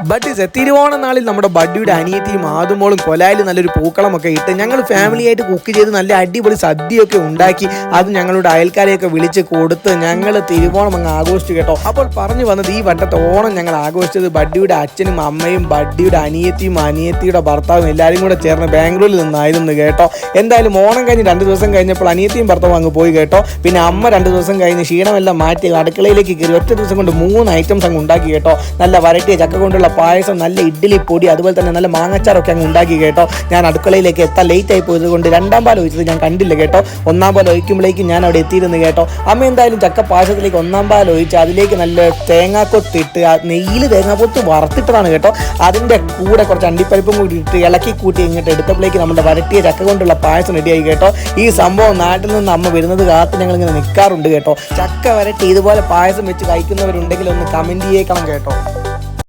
But തിരുവോണ നാളിൽ നമ്മുടെ ബഡ്ഡിയുടെ അനിയത്തിയും ആദുമോളും കൊലായിൽ നല്ലൊരു പൂക്കളമൊക്കെ ഇട്ട് ഞങ്ങൾ ഫാമിലി ആയിട്ട് കുക്ക് ചെയ്ത് നല്ല അടിപൊളി സദ്യയൊക്കെ ഉണ്ടാക്കി അത് ഞങ്ങളുടെ അയൽക്കാരെയൊക്കെ വിളിച്ച് കൊടുത്ത് ഞങ്ങൾ തിരുവോണം അങ്ങ് ആഘോഷിച്ചു കേട്ടോ. അപ്പോൾ പറഞ്ഞു വന്നത് ഈ വട്ടത്തെ ഓണം ഞങ്ങൾ ആഘോഷിച്ചത് ബഡ്ഡിയുടെ അച്ഛനും അമ്മയും ബഡ്ഡിയുടെ അനിയത്തിയും അനിയത്തിയുടെ ഭർത്താവും എല്ലാവരും കൂടെ ചേർന്ന് ബാംഗ്ലൂരിൽ നിന്നായിരുന്നു കേട്ടോ. എന്തായാലും ഓണം കഴിഞ്ഞ് 2 ദിവസം കഴിഞ്ഞപ്പോൾ അനിയത്തിയും ഭർത്താവും അങ്ങ് പോയി കേട്ടോ. പിന്നെ അമ്മ 2 ദിവസം കഴിഞ്ഞ് ക്ഷീണമെല്ലാം മാറ്റി അടുക്കളയിലേക്ക് കയറി ഒറ്റ ദിവസം കൊണ്ട് 3 ഐറ്റംസ് അങ്ങ് ഉണ്ടാക്കി കേട്ടോ. നല്ല വരട്ടിയ ചക്ക കൊണ്ടുള്ള പായസം, നല്ല ഇഡ്ഡലി പൊടി, അതുപോലെ തന്നെ നല്ല മാങ്ങച്ചാറൊക്കെ അങ്ങ് ഉണ്ടാക്കി കേട്ടോ. ഞാൻ അടുക്കളയിലേക്ക് എത്താൻ ലേറ്റ് ആയി പോയത് കൊണ്ട് 2ാം പാൽ ഒഴിച്ചത് ഞാൻ കണ്ടില്ല കേട്ടോ. 1ാം പാൽ ഒഴിക്കുമ്പോഴേക്കും ഞാൻ അവിടെ എത്തിയിരുന്നു കേട്ടോ. അമ്മ എന്തായാലും ചക്ക പായസത്തിലേക്ക് 1ാം പാൽ ഒഴിച്ച് അതിലേക്ക് നല്ല തേങ്ങാക്കൊത്തിട്ട് നെയ്യിൽ തേങ്ങാക്കൊത്ത് വറുത്തിട്ടതാണ് കേട്ടോ. അതിൻ്റെ കൂടെ കുറച്ച് അണ്ടിപ്പരിപ്പും കൂടി ഇട്ട് ഇളക്കി കൂട്ടി ഇങ്ങോട്ട് എടുത്തപ്പോഴേക്ക് നമ്മുടെ വരട്ടിയ ചക്ക കൊണ്ടുള്ള പായസം റെഡിയായി കേട്ടോ. ഈ സംഭവം നാട്ടിൽ നിന്ന് അമ്മ വരുന്നത് കാത്ത് ഞങ്ങളിങ്ങനെ നിൽക്കാറുണ്ട് കേട്ടോ. ചക്ക വരട്ടി ഇതുപോലെ പായസം വെച്ച് കഴിക്കുന്നവരുണ്ടെങ്കിൽ ഒന്ന് കമൻറ്റ് ചെയ്യേക്കണം കേട്ടോ.